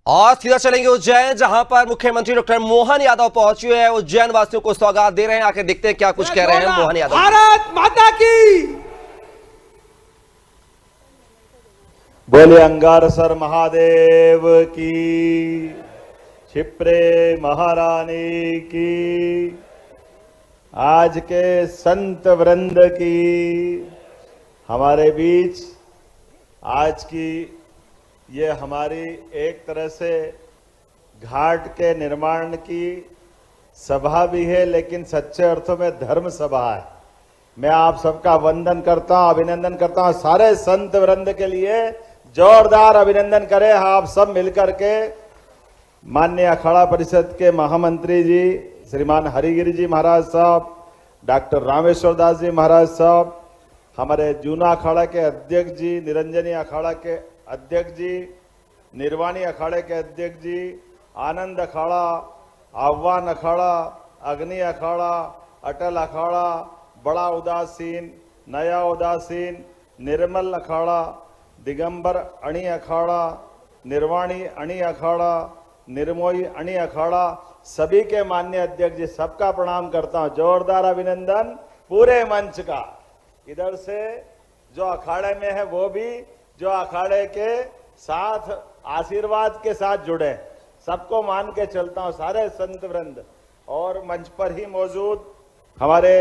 और सीधा चलेंगे उज्जैन, जहां पर मुख्यमंत्री डॉक्टर मोहन यादव पहुंचे हैं। उज्जैन वासियों को सौगात दे रहे हैं। आके देखते हैं क्या कुछ कह रहे हैं मोहन यादव। भारत माता की बोले अंगारसर महादेव की, क्षिप्रे महारानी की, आज के संत वृंद की। हमारे बीच आज की ये हमारी एक तरह से घाट के निर्माण की सभा भी है, लेकिन सच्चे अर्थों में धर्म सभा है। मैं आप सबका वंदन करता हूं, अभिनंदन करता हूं। सारे संत वृंद के लिए जोरदार अभिनंदन करें आप सब मिलकर के। माननीय अखाड़ा परिषद के महामंत्री जी श्रीमान हरिगिरी जी महाराज साहब, डॉक्टर रामेश्वर दास जी महाराज साहब, हमारे जूना अखाड़ा के अध्यक्ष जी, निरंजनी अखाड़ा के अध्यक्ष जी, निर्वाणी अखाड़े के अध्यक्ष जी, आनंद अखाड़ा, आह्वान अखाड़ा, अग्नि अखाड़ा, अटल अखाड़ा, बड़ा उदासीन, नया उदासीन, निर्मल अखाड़ा, दिगंबर अणी अखाड़ा, निर्वाणी अणी अखाड़ा, निर्मोही अणी अखाड़ा, सभी के माननीय अध्यक्ष जी सबका प्रणाम करता हूं। जोरदार अभिनंदन पूरे मंच का। इधर से जो अखाड़े में है वो भी, जो अखाड़े के साथ आशीर्वाद के साथ जुड़े, सबको मान के चलता हूं। सारे संत वृंद और मंच पर ही मौजूद हमारे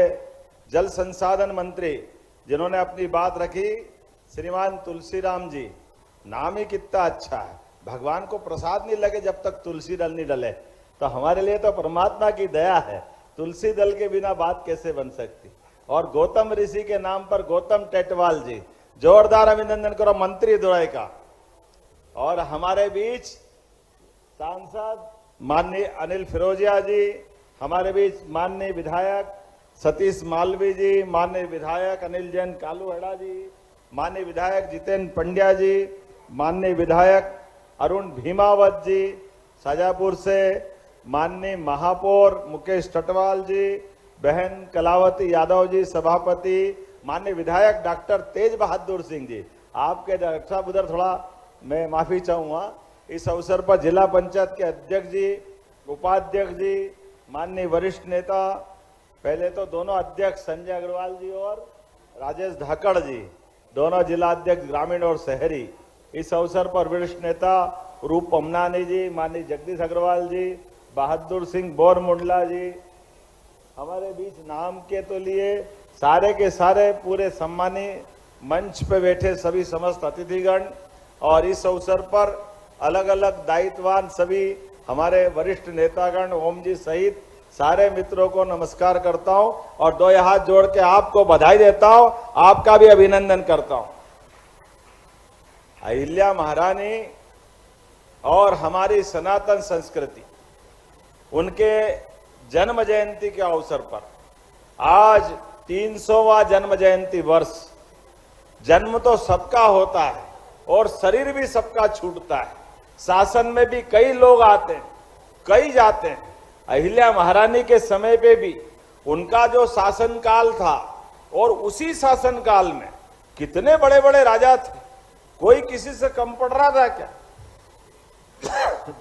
जल संसाधन मंत्री जिन्होंने अपनी बात रखी, श्रीमान तुलसीराम जी। नाम ही कितना अच्छा है। भगवान को प्रसाद नहीं लगे जब तक तुलसी दल नहीं डले, तो हमारे लिए तो परमात्मा की दया है। तुलसी दल के बिना बात कैसे बन सकती। और गौतम ऋषि के नाम पर गौतम टेटवाल जी, जोरदार अभिनंदन करो मंत्री द्वय का। और हमारे बीच सांसद माननीय अनिल फिरोजिया जी, हमारे बीच माननीय विधायक सतीश मालवी जी, माननीय विधायक अनिल जैन कालूहड़ा जी, माननीय विधायक जितेंद्र पंड्या जी, माननीय विधायक अरुण भीमावत जी, शाजापुर से माननीय महापौर मुकेश टटवाल जी, बहन कलावती यादव जी सभापति, माननीय विधायक डॉक्टर तेज बहादुर सिंह जी। आपके डॉक्टर साहब उधर थोड़ा मैं माफी चाहूंगा। इस अवसर पर जिला पंचायत के अध्यक्ष जी, उपाध्यक्ष जी, माननीय वरिष्ठ नेता, पहले तो दोनों अध्यक्ष संजय अग्रवाल जी और राजेश धाकड़ जी, दोनों जिला अध्यक्ष ग्रामीण और शहरी। इस अवसर पर वरिष्ठ नेता रूप अमनानी जी, माननीय जगदीश अग्रवाल जी, बहादुर सिंह बोरमुंडला जी, हमारे बीच नाम के तो लिए सारे के सारे पूरे सम्मानी मंच पे बैठे सभी समस्त अतिथिगण, और इस अवसर पर अलग अलग दायित्ववान सभी हमारे वरिष्ठ नेतागण, ओम जी सहित सारे मित्रों को नमस्कार करता हूं और दो हाथ जोड़ के आपको बधाई देता हूं, आपका भी अभिनंदन करता हूं। अहिल्या महारानी और हमारी सनातन संस्कृति, उनके जन्म जयंती के अवसर पर आज 300वां जन्म जयंती वर्ष। जन्म तो सबका होता है और शरीर भी सबका छूटता है। शासन में भी कई लोग आते हैं, कई जाते हैं। अहिल्या महारानी के समय पे भी उनका जो शासन काल था, और उसी शासन काल में कितने बड़े बड़े राजा थे, कोई किसी से कम पड़ रहा था क्या?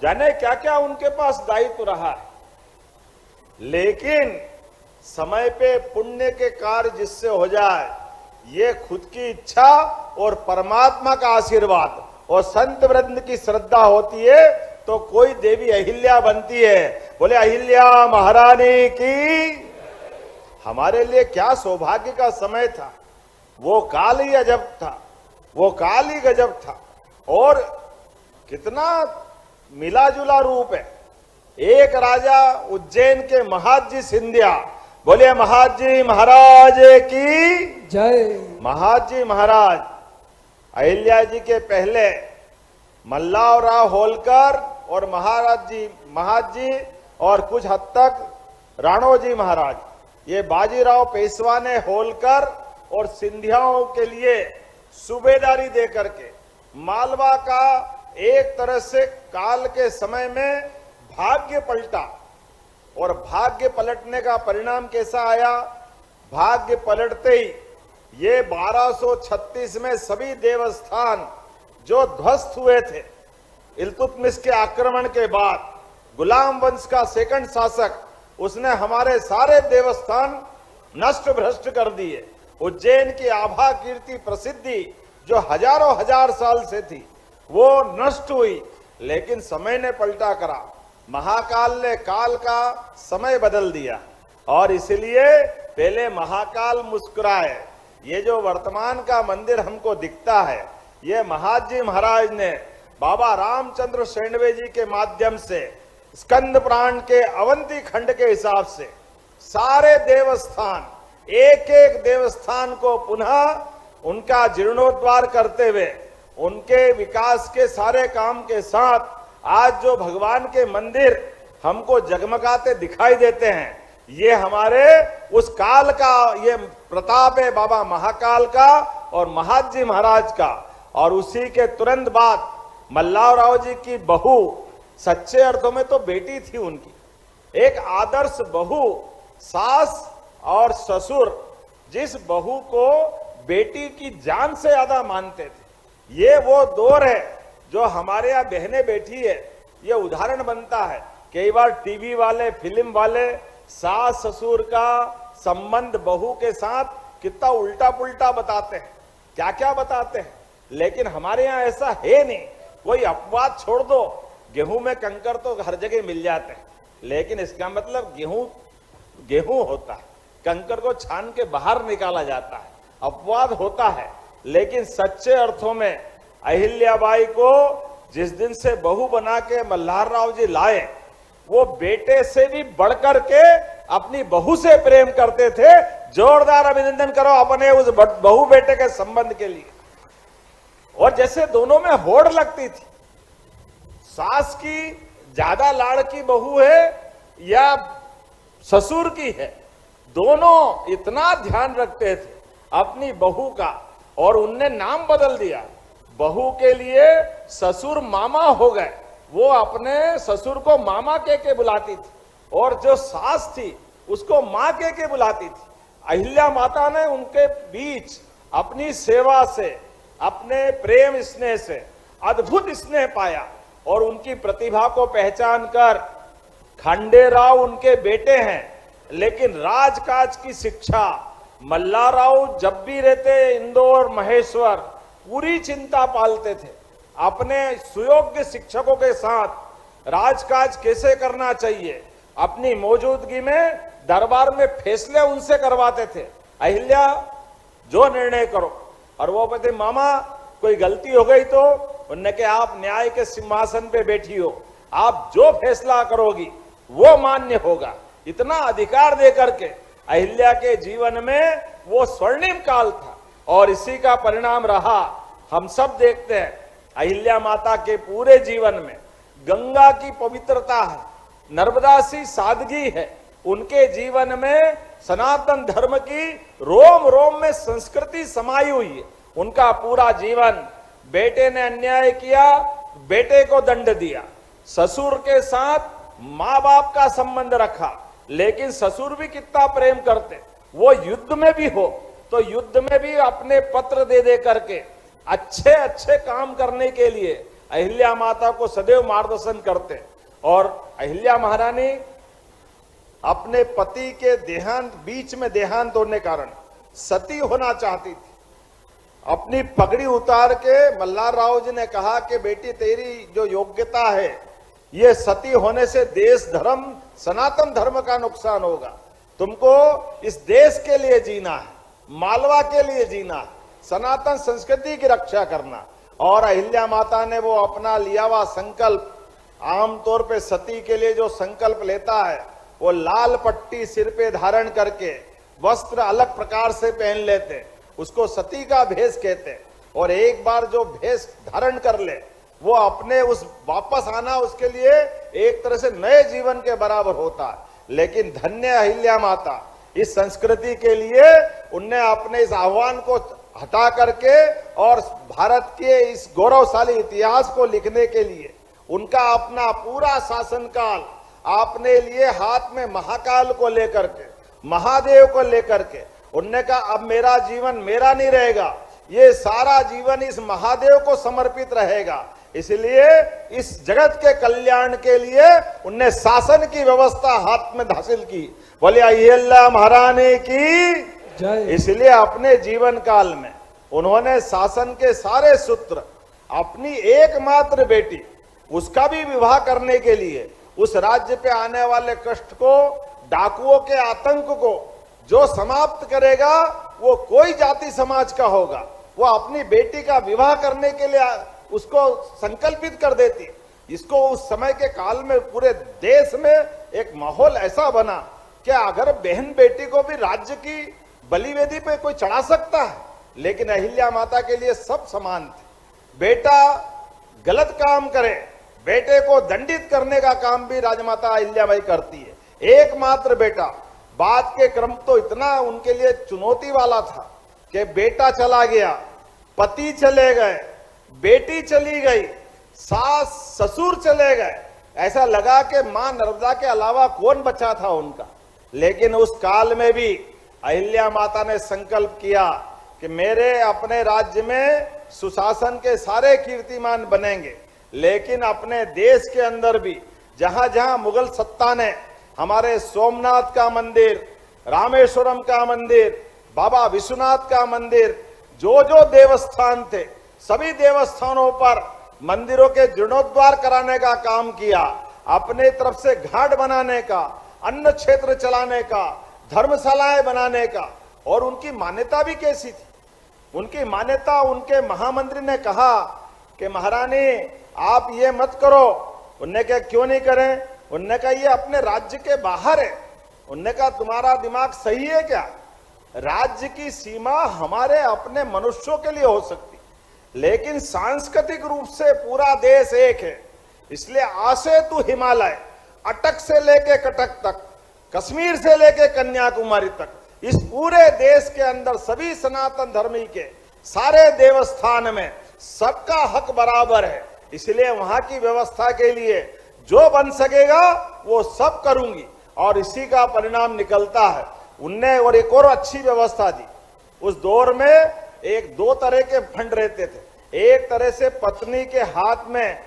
जाने क्या क्या उनके पास दायित्व रहा है। लेकिन समय पे पुण्य के कार्य जिससे हो जाए, ये खुद की इच्छा और परमात्मा का आशीर्वाद और संत वृंद की श्रद्धा होती है तो कोई देवी अहिल्या बनती है। बोले अहिल्या महारानी की। हमारे लिए क्या सौभाग्य का समय था। वो काल ही अजब था, वो काल ही गजब था। और कितना मिला जुला रूप है। एक राजा उज्जैन के महाजी सिंधिया, बोलिए महाजी महाराज की जय। महाजी महाराज अहिल्या जी के पहले मल्लावराव होलकर और महाजी और कुछ हद तक राणोजी महाराज, ये बाजीराव पेशवा ने होलकर और सिंधियाओं के लिए सूबेदारी देकर के मालवा का एक तरह से काल के समय में भाग्य पलटा। और भाग्य पलटने का परिणाम कैसा आया? भाग्य पलटते ही ये 1236 में सभी देवस्थान जो ध्वस्त हुए थे, इल्तुतमिश के आक्रमण के बाद गुलाम वंश का सेकंड शासक, उसने हमारे सारे देवस्थान नष्ट भ्रष्ट कर दिए। उज्जैन की आभा कीर्ति प्रसिद्धि जो हजारों हजार साल से थी वो नष्ट हुई, लेकिन समय ने पलटा करा। महाकाल ने काल का समय बदल दिया और इसलिए पहले महाकाल मुस्कुराए। ये जो वर्तमान का मंदिर हमको दिखता है, ये महाजी महाराज ने बाबा रामचंद्र शेंडवे जी के माध्यम से स्कंद पुराण के अवंती खंड के हिसाब से सारे देवस्थान, एक एक देवस्थान को पुनः उनका जीर्णोद्धार करते हुए उनके विकास के सारे काम के साथ आज जो भगवान के मंदिर हमको जगमगाते दिखाई देते हैं, ये हमारे उस काल का ये प्रताप है, बाबा महाकाल का और महाजी महाराज का। और उसी के तुरंत बाद मल्लाराव जी की बहू, सच्चे अर्थों में तो बेटी थी उनकी, एक आदर्श बहू, सास और ससुर जिस बहू को बेटी की जान से ज्यादा मानते थे, ये वो दौर है जो हमारे यहाँ बहनें बैठी है। ये उदाहरण बनता है, कई बार टीवी वाले, फिल्म वाले सास ससुर का संबंध बहू के साथ कितना उल्टा पुल्टा बताते हैं, क्या क्या बताते हैं, लेकिन हमारे यहाँ ऐसा है नहीं। कोई अपवाद छोड़ दो, गेहूं में कंकर तो हर जगह मिल जाते हैं, लेकिन इसका मतलब गेहूं होता है, कंकर को छान के बाहर निकाला जाता है, अपवाद होता है। लेकिन सच्चे अर्थों में अहिल्याबाई को जिस दिन से बहू बना के मल्हारराव जी लाए, वो बेटे से भी बढ़कर के अपनी बहू से प्रेम करते थे। जोरदार अभिनंदन करो अपने उस बहू बेटे के संबंध के लिए। और जैसे दोनों में होड़ लगती थी, सास की ज्यादा लाड़की बहू है या ससुर की है, दोनों इतना ध्यान रखते थे अपनी बहू का, और उनने नाम बदल दिया। बहू के लिए ससुर मामा हो गए, वो अपने ससुर को मामा के बुलाती थी, और जो सास थी उसको माँ के बुलाती थी। अहिल्या माता ने उनके बीच अपनी सेवा से, अपने प्रेम स्नेह से अद्भुत स्नेह पाया, और उनकी प्रतिभा को पहचान कर खंडेराव उनके बेटे हैं, लेकिन राजकाज की शिक्षा मल्लाराव जब भी रहते इंदौर महेश्वर पूरी चिंता पालते थे। अपने सुयोग्य शिक्षकों के साथ राजकाज कैसे करना चाहिए, अपनी मौजूदगी में दरबार में फैसले उनसे करवाते थे। अहिल्या जो निर्णय करो, और वो कहते मामा कोई गलती हो गई तो उन्होंने कहा आप न्याय के सिंहासन पे बैठी हो, आप जो फैसला करोगी वो मान्य होगा। इतना अधिकार दे करके अहिल्या के जीवन में वो स्वर्णिम काल था, और इसी का परिणाम रहा। हम सब देखते हैं अहिल्या माता के पूरे जीवन में गंगा की पवित्रता है, नर्मदा सी सादगी है, उनके जीवन में सनातन धर्म की रोम रोम में संस्कृति समाई हुई है। उनका पूरा जीवन, बेटे ने अन्याय किया, बेटे को दंड दिया, ससुर के साथ माँ बाप का संबंध रखा, लेकिन ससुर भी कितना प्रेम करते, वो युद्ध में भी हो तो युद्ध में भी अपने पत्र दे करके अच्छे अच्छे काम करने के लिए अहिल्या माता को सदैव मार्गदर्शन करते। और अहिल्या महारानी अपने पति के बीच में देहांत होने कारण सती होना चाहती थी। अपनी पगड़ी उतार के मल्हारराव जी ने कहा कि बेटी तेरी जो योग्यता है, ये सती होने से देश धर्म सनातन धर्म का नुकसान होगा, तुमको इस देश के लिए जीना है, मालवा के लिए जीना है, सनातन संस्कृति की रक्षा करना। और अहिल्या माता ने वो अपना लिया हुआ संकल्प, आमतौर पे सती के लिए जो संकल्प लेता है वो लाल पट्टी सिर पे धारण करके वस्त्र अलग प्रकार से पहन लेते, उसको सती का भेष कहते। और एक बार जो भेष धारण कर ले वो अपने उस वापस आना उसके लिए एक तरह से नए जीवन के बराबर होता है। लेकिन धन्य अहिल्या माता, इस संस्कृति के लिए उनने अपने इस आह्वान को हटा करके और भारत के इस गौरवशाली इतिहास को लिखने के लिए उनका अपना पूरा शासनकाल आपने लिए हाथ में महाकाल को लेकर के, महादेव को लेकर के उनने कहा अब मेरा जीवन मेरा नहीं रहेगा, ये सारा जीवन इस महादेव को समर्पित रहेगा। इसलिए इस जगत के कल्याण के लिए उनने शासन की व्यवस्था हाथ में हासिल की। बोले अहिल्या महारानी की जय। इसलिए अपने जीवन काल में उन्होंने शासन के सारे सूत्र अपनी एकमात्र बेटी उसका भी विवाह करने के लिए उस राज्य पे आने वाले कष्ट को, डाकुओं के आतंक को जो समाप्त करेगा वो कोई जाति समाज का होगा, वो अपनी बेटी का विवाह करने के लिए उसको संकल्पित कर देती। इसको उस समय के काल में पूरे देश में एक माहौल ऐसा बना कि अगर बहन बेटी को भी राज्य की बलिवेदी पे कोई चढ़ा सकता है, लेकिन अहिल्या माता के लिए सब समान थे। बेटा गलत काम करे, बेटे को दंडित करने का काम भी राजमाता अहिल्याबाई करती है। एकमात्र बेटा, बाद के क्रम तो इतना उनके लिए चुनौती वाला था कि बेटा चला गया, पति चले गए, बेटी चली गई, सास ससुर चले गए, ऐसा लगा कि मां नर्मदा के अलावा कौन बचा था उनका। लेकिन उस काल में भी अहिल्या माता ने संकल्प किया कि मेरे अपने राज्य में सुशासन के सारे कीर्तिमान बनेंगे, लेकिन अपने देश के अंदर भी जहां जहां मुगल सत्ता ने हमारे सोमनाथ का मंदिर, रामेश्वरम का मंदिर, बाबा विश्वनाथ का मंदिर, जो जो देवस्थान थे सभी देवस्थानों पर मंदिरों के जीर्णोद्धार कराने का काम किया, अपने तरफ से घाट बनाने का, अन्न क्षेत्र चलाने का, धर्मशालाएं बनाने का। और उनकी मान्यता भी कैसी थी? उनकी मान्यता, उनके महामंत्री ने कहा कि महारानी आप ये मत करो। उनने कहा क्यों नहीं करें? उनने कहा ये अपने राज्य के बाहर है। उनने कहा तुम्हारा दिमाग सही है क्या? राज्य की सीमा हमारे अपने मनुष्यों के लिए हो सकती, लेकिन सांस्कृतिक रूप से पूरा देश एक है। इसलिए आसे तू हिमालय, अटक से लेके कटक तक, कश्मीर से लेके कन्याकुमारी तक, इस पूरे देश के अंदर सभी सनातन धर्मी के सारे देवस्थान में सबका हक बराबर है। इसलिए वहां की व्यवस्था के लिए जो बन सकेगा वो सब करूंगी, और इसी का परिणाम निकलता है। उनने और एक और अच्छी व्यवस्था दी। उस दौर में एक दो तरह के फंड रहते थे। एक तरह से पत्नी के हाथ में,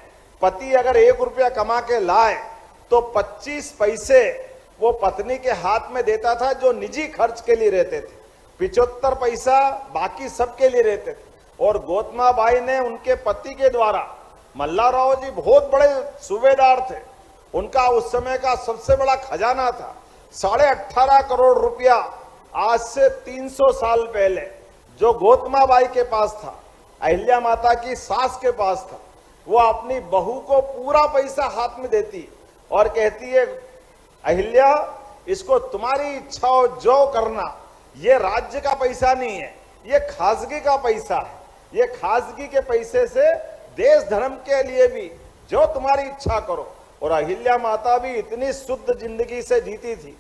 पति अगर 1 रुपया कमा के लाए तो 25 पैसे वो पत्नी के हाथ में देता था, जो निजी खर्च के लिए रहते थे। 75 पैसा बाकी सबके लिए रहते थे। और गौतमा बाई ने उनके पति के द्वारा, मल्लाराव जी बहुत बड़े सूबेदार थे, उनका उस समय का सबसे बड़ा खजाना था 18.5 करोड़ रुपया। आज से 300 साल पहले जो गौतमा बाई के पास था, अहिल्या माता की सास के पास था, वो अपनी बहू को पूरा पैसा हाथ में देती और कहती है अहिल्या इसको तुम्हारी इच्छा हो जो करना, ये राज्य का पैसा नहीं है, ये खासगी का पैसा है। ये खासगी के पैसे से देश धर्म के लिए भी जो तुम्हारी इच्छा करो। और अहिल्या माता भी इतनी शुद्ध जिंदगी से जीती थी,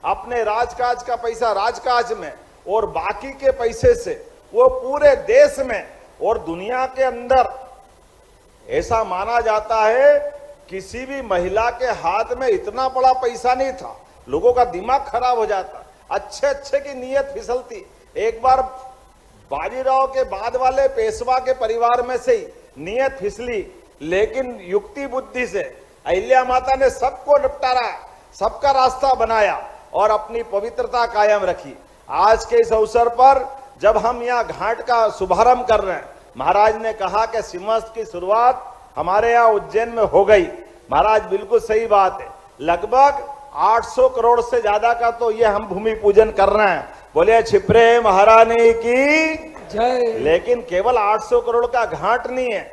अपने राजकाज का पैसा राजकाज में और बाकी के पैसे से वो पूरे देश में और दुनिया के अंदर ऐसा माना जाता है किसी भी महिला के हाथ में इतना बड़ा पैसा नहीं था। लोगों का दिमाग खराब हो जाता, अच्छे अच्छे की नीयत फिसलती। एक बार बाजीराव के बाद वाले पेशवा के परिवार में से ही नीयत फिसली, लेकिन युक्ति बुद्धि से अहिल्या माता ने सबको निपटारा, सबका रास्ता बनाया और अपनी पवित्रता कायम रखी। आज के इस अवसर पर जब हम यहाँ घाट का शुभारंभ कर रहे हैं, महाराज ने कहा कि सिंहस्थ की शुरुआत हमारे यहाँ उज्जैन में हो गई। महाराज बिल्कुल सही बात है, लगभग 800 करोड़ से ज्यादा का तो ये हम भूमि पूजन कर रहे हैं। बोले छिपरे महारानी की जय। लेकिन केवल 800 करोड़ का घाट नहीं है,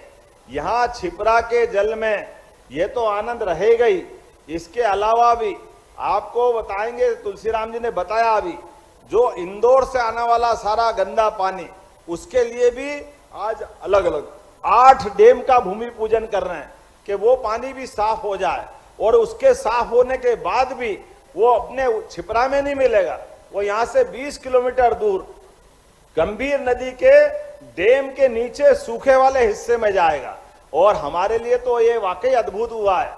यहाँ छिपरा के जल में ये तो आनंद रहेगा ही, इसके अलावा भी आपको बताएंगे, तुलसीराम जी ने बताया अभी, जो इंदौर से आने वाला सारा गंदा पानी, उसके लिए भी आज अलग अलग 8 डैम का भूमि पूजन कर रहे हैं कि वो पानी भी साफ हो जाए। और उसके साफ होने के बाद भी वो अपने छिपरा में नहीं मिलेगा, वो यहाँ से 20 किलोमीटर दूर गंभीर नदी के डैम के नीचे सूखे वाले हिस्से में जाएगा। और हमारे लिए तो ये वाकई अद्भुत हुआ है।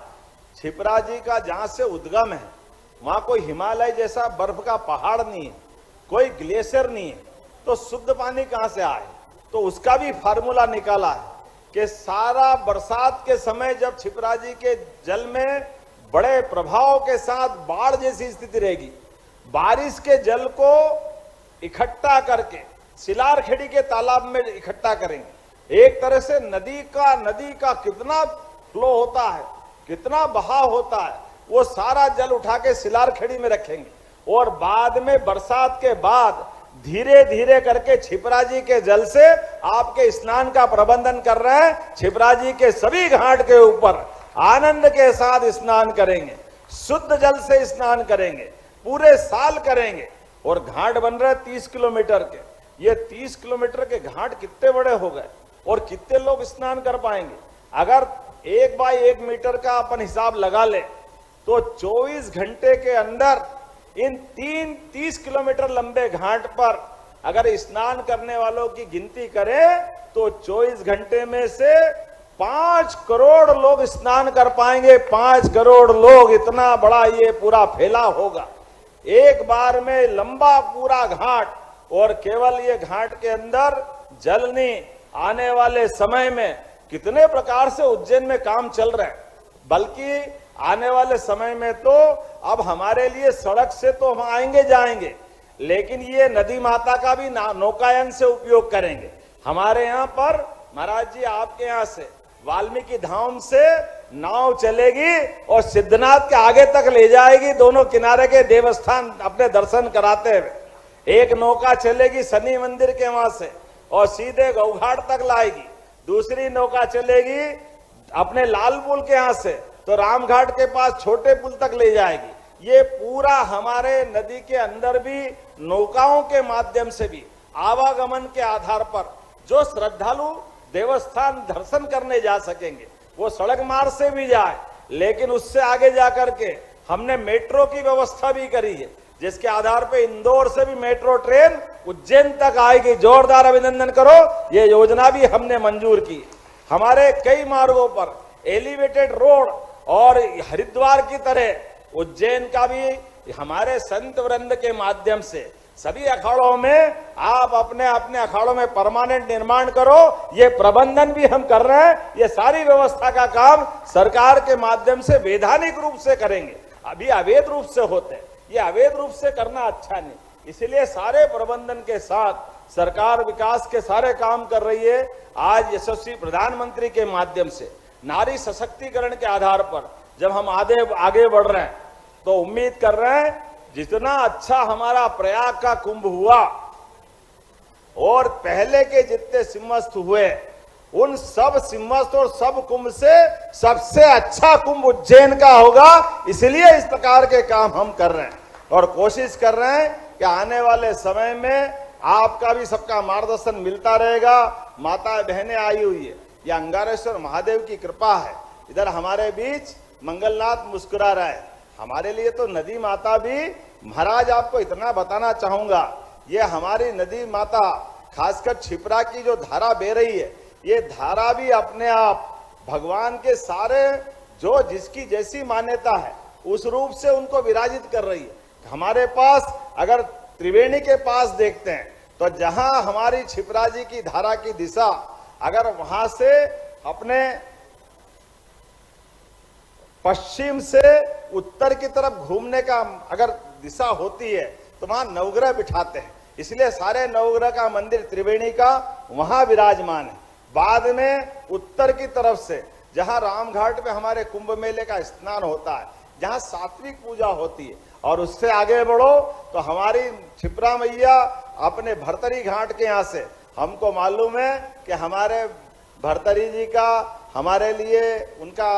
छिपरा जी का जहां से उद्गम है वहां कोई हिमालय जैसा बर्फ का पहाड़ नहीं है, कोई ग्लेशियर नहीं है, तो शुद्ध पानी कहां से आए? तो उसका भी फार्मूला निकाला है कि सारा बरसात के समय जब क्षिप्रा जी के जल में बड़े प्रभाव के साथ बाढ़ जैसी स्थिति रहेगी, बारिश के जल को इकट्ठा करके सिलारखेड़ी के तालाब में इकट्ठा करेंगे। एक तरह से नदी का कितना फ्लो होता है, कितना बहाव होता है, वो सारा जल उठा के सिलारखेड़ी में रखेंगे और बाद में बरसात के बाद धीरे धीरे करके क्षिप्रा जी के जल से आपके स्नान का प्रबंधन कर रहे हैं। क्षिप्रा जी के सभी घाट के ऊपर आनंद के साथ स्नान करेंगे, शुद्ध जल से स्नान करेंगे, पूरे साल करेंगे। और घाट बन रहे 30 किलोमीटर के। ये 30 किलोमीटर के घाट कितने बड़े हो गए और कितने लोग स्नान कर पाएंगे? अगर 1 बाय 1 मीटर का अपन हिसाब लगा ले तो 24 घंटे के अंदर इन 30 किलोमीटर लंबे घाट पर अगर स्नान करने वालों की गिनती करें तो 24 घंटे में से 5 करोड़ लोग स्नान कर पाएंगे। 5 करोड़ लोग, इतना बड़ा ये पूरा फैला होगा एक बार में, लंबा पूरा घाट। और केवल ये घाट के अंदर जल नहीं, आने वाले समय में कितने प्रकार से उज्जैन में काम चल रहा है, बल्कि आने वाले समय में तो अब हमारे लिए सड़क से तो हम आएंगे जाएंगे, लेकिन ये नदी माता का भी नौकायन से उपयोग करेंगे। हमारे यहाँ पर महाराज जी आपके यहाँ से वाल्मीकि धाम से नाव चलेगी और सिद्धनाथ के आगे तक ले जाएगी, दोनों किनारे के देवस्थान अपने दर्शन कराते हुए। एक नौका चलेगी शनि मंदिर के वहां से और सीधे गौघाट तक लाएगी, दूसरी नौका चलेगी अपने लाल पुल के यहाँ से तो रामघाट के पास छोटे पुल तक ले जाएगी। ये पूरा हमारे नदी के अंदर भी नौकाओं के माध्यम से भी आवागमन के आधार पर जो श्रद्धालु देवस्थान दर्शन करने जा सकेंगे वो सड़क मार्ग से भी जाए, लेकिन उससे आगे जाकर के हमने मेट्रो की व्यवस्था भी करी है, जिसके आधार पे इंदौर से भी मेट्रो ट्रेन उज्जैन तक आएगी। जोरदार अभिनंदन करो, ये योजना भी हमने मंजूर की। हमारे कई मार्गों पर एलिवेटेड रोड और हरिद्वार की तरह उज्जैन का भी हमारे संत वृंद के माध्यम से सभी अखाड़ों में आप अपने अपने अखाड़ों में परमानेंट निर्माण करो। ये प्रबंधन भी हम कर रहे हैं, ये सारी व्यवस्था का काम सरकार के माध्यम से वैधानिक रूप से करेंगे। अभी अवैध रूप से होते हैं, ये अवैध रूप से करना अच्छा नहीं, इसलिए सारे प्रबंधन के साथ सरकार विकास के सारे काम कर रही है। आज यशस्वी प्रधानमंत्री के माध्यम से नारी सशक्तिकरण के आधार पर जब हम आगे बढ़ रहे हैं तो उम्मीद कर रहे हैं जितना अच्छा हमारा प्रयाग का कुंभ हुआ और पहले के जितने सिंहस्थ हुए उन सब सिंहस्थ और सब कुंभ से सबसे अच्छा कुंभ उज्जैन का होगा। इसलिए इस प्रकार के काम हम कर रहे हैं और कोशिश कर रहे हैं कि आने वाले समय में आपका भी सबका मार्गदर्शन मिलता रहेगा। माता बहनें आई हुई है, यह अंगारेश्वर महादेव की कृपा है। इधर हमारे बीच मंगलनाथ मुस्कुरा रहा है, हमारे लिए तो नदी माता भी, महाराज आपको इतना बताना चाहूंगा, ये हमारी नदी माता खासकर क्षिप्रा की जो धारा बह रही है, ये धारा भी अपने आप भगवान के सारे जो जिसकी जैसी मान्यता है उस रूप से उनको विराजित कर रही है। हमारे पास अगर त्रिवेणी के पास देखते हैं तो जहां हमारी क्षिप्रा जी की धारा की दिशा, अगर वहां से अपने पश्चिम से उत्तर की तरफ घूमने का अगर दिशा होती है तो वहां नवग्रह बिठाते हैं, इसलिए सारे नवग्रह का मंदिर त्रिवेणी का वहां विराजमान है। बाद में उत्तर की तरफ से जहां रामघाट में हमारे कुंभ मेले का स्नान होता है, जहां सात्विक पूजा होती है, और उससे आगे बढ़ो तो हमारी क्षिप्रा मैया अपने भरतरी घाट के यहाँ से, हमको मालूम है कि हमारे भरतरी जी का हमारे लिए उनका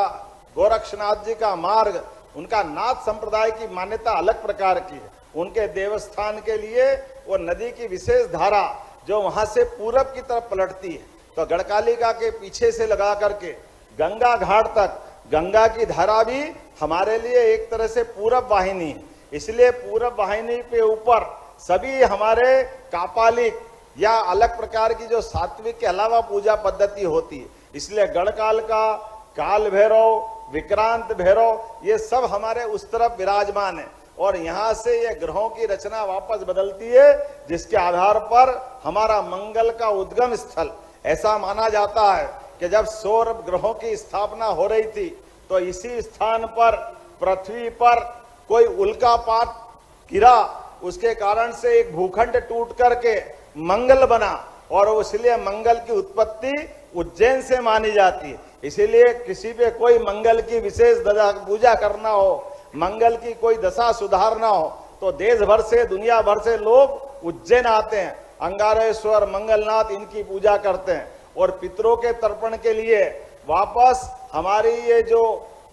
गोरक्षनाथ जी का मार्ग, उनका नाथ संप्रदाय की मान्यता अलग प्रकार की है। उनके देवस्थान के लिए वो नदी की विशेष धारा जो वहां से पूरब की तरफ पलटती है, तो गढ़कालिका के पीछे से लगा करके गंगा घाट तक गंगा की धारा भी हमारे लिए एक तरह से पूरब वाहिनी है। इसलिए पूरब वाहिनी पे ऊपर सभी हमारे कापालिक या अलग प्रकार की जो सात्विक के अलावा पूजा पद्धति होती है, इसलिए गढ़काल का, काल भैरव, विक्रांत भैरव, ये सब हमारे उस तरफ विराजमान है। और यहाँ से ये ग्रहों की रचना वापस बदलती है, जिसके आधार पर हमारा मंगल का उद्गम स्थल ऐसा माना जाता है कि जब सौर ग्रहों की स्थापना हो रही थी तो इसी स्थान पर पृथ्वी पर कोई उल्कापात गिरा, उसके कारण से एक भूखंड टूट करके मंगल बना और इसलिए मंगल की उत्पत्ति उज्जैन से मानी जाती है। इसीलिए किसी पे कोई मंगल की विशेष पूजा करना हो, मंगल की कोई दशा सुधारना हो तो देश भर से दुनिया भर से लोग उज्जैन आते हैं, अंगारेश्वर मंगलनाथ इनकी पूजा करते हैं और पितरों के तर्पण के लिए वापस हमारी ये जो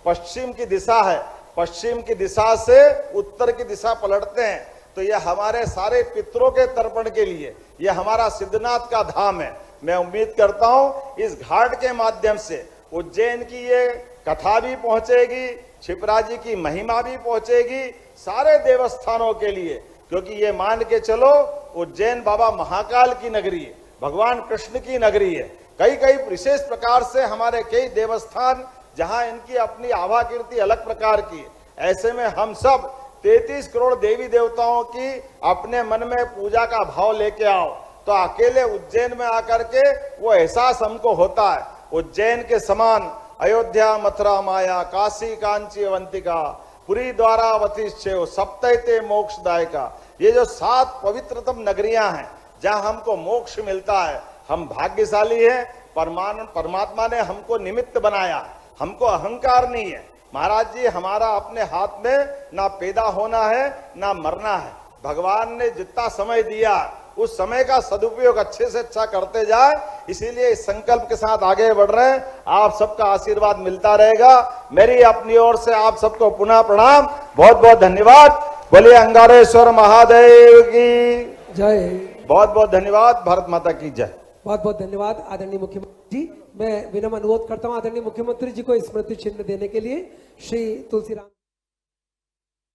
पश्चिम की दिशा है, पश्चिम की दिशा से उत्तर की दिशा पलटते हैं तो यह हमारे सारे पितरों के तर्पण के लिए यह हमारा सिद्धनाथ का धाम है। मैं उम्मीद करता हूं इस घाट के माध्यम से उज्जैन की ये कथा भी पहुंचेगी, क्षिप्रा जी की महिमा भी पहुंचेगी सारे देवस्थानों के लिए, क्योंकि ये मान के चलो उज्जैन बाबा महाकाल की नगरी है, भगवान कृष्ण की नगरी है। कई कई विशेष प्रकार से हमारे कई देवस्थान जहां इनकी अपनी आभा कीर्ति अलग प्रकार की है। ऐसे में हम सब 33 करोड़ देवी देवताओं की अपने मन में पूजा का भाव लेके आओ तो अकेले उज्जैन में आकर के वो एहसास हमको होता है उज्जैन के समान अयोध्या मथुरा माया काशी कांची अवंतिका पुरी द्वारावतीश्चैव सप्तैते मोक्षदायका, ये जो 7 पवित्रतम नगरियां हैं जहां हमको मोक्ष मिलता है। हम भाग्यशाली हैं, परमात्मा ने हमको निमित्त बनाया, हमको अहंकार नहीं है। महाराज जी हमारा अपने हाथ में ना पैदा होना है ना मरना है। भगवान ने जितना समय दिया उस समय का सदुपयोग अच्छे से अच्छा करते जाए, इसीलिए इस संकल्प के साथ आगे बढ़ रहे हैं। आप सबका आशीर्वाद मिलता रहेगा। मेरी अपनी ओर से आप सबको पुनः प्रणाम, बहुत बहुत धन्यवाद। बोलिए अंगारेश्वर महादेव की जय। बहुत बहुत धन्यवाद। भारत माता की जय। बहुत बहुत धन्यवाद आदरणीय मुख्यमंत्री जी। मैं विनम्र अनुरोध करता हूं आदरणीय मुख्यमंत्री जी को स्मृति चिन्ह देने के लिए। श्री तुलसीराम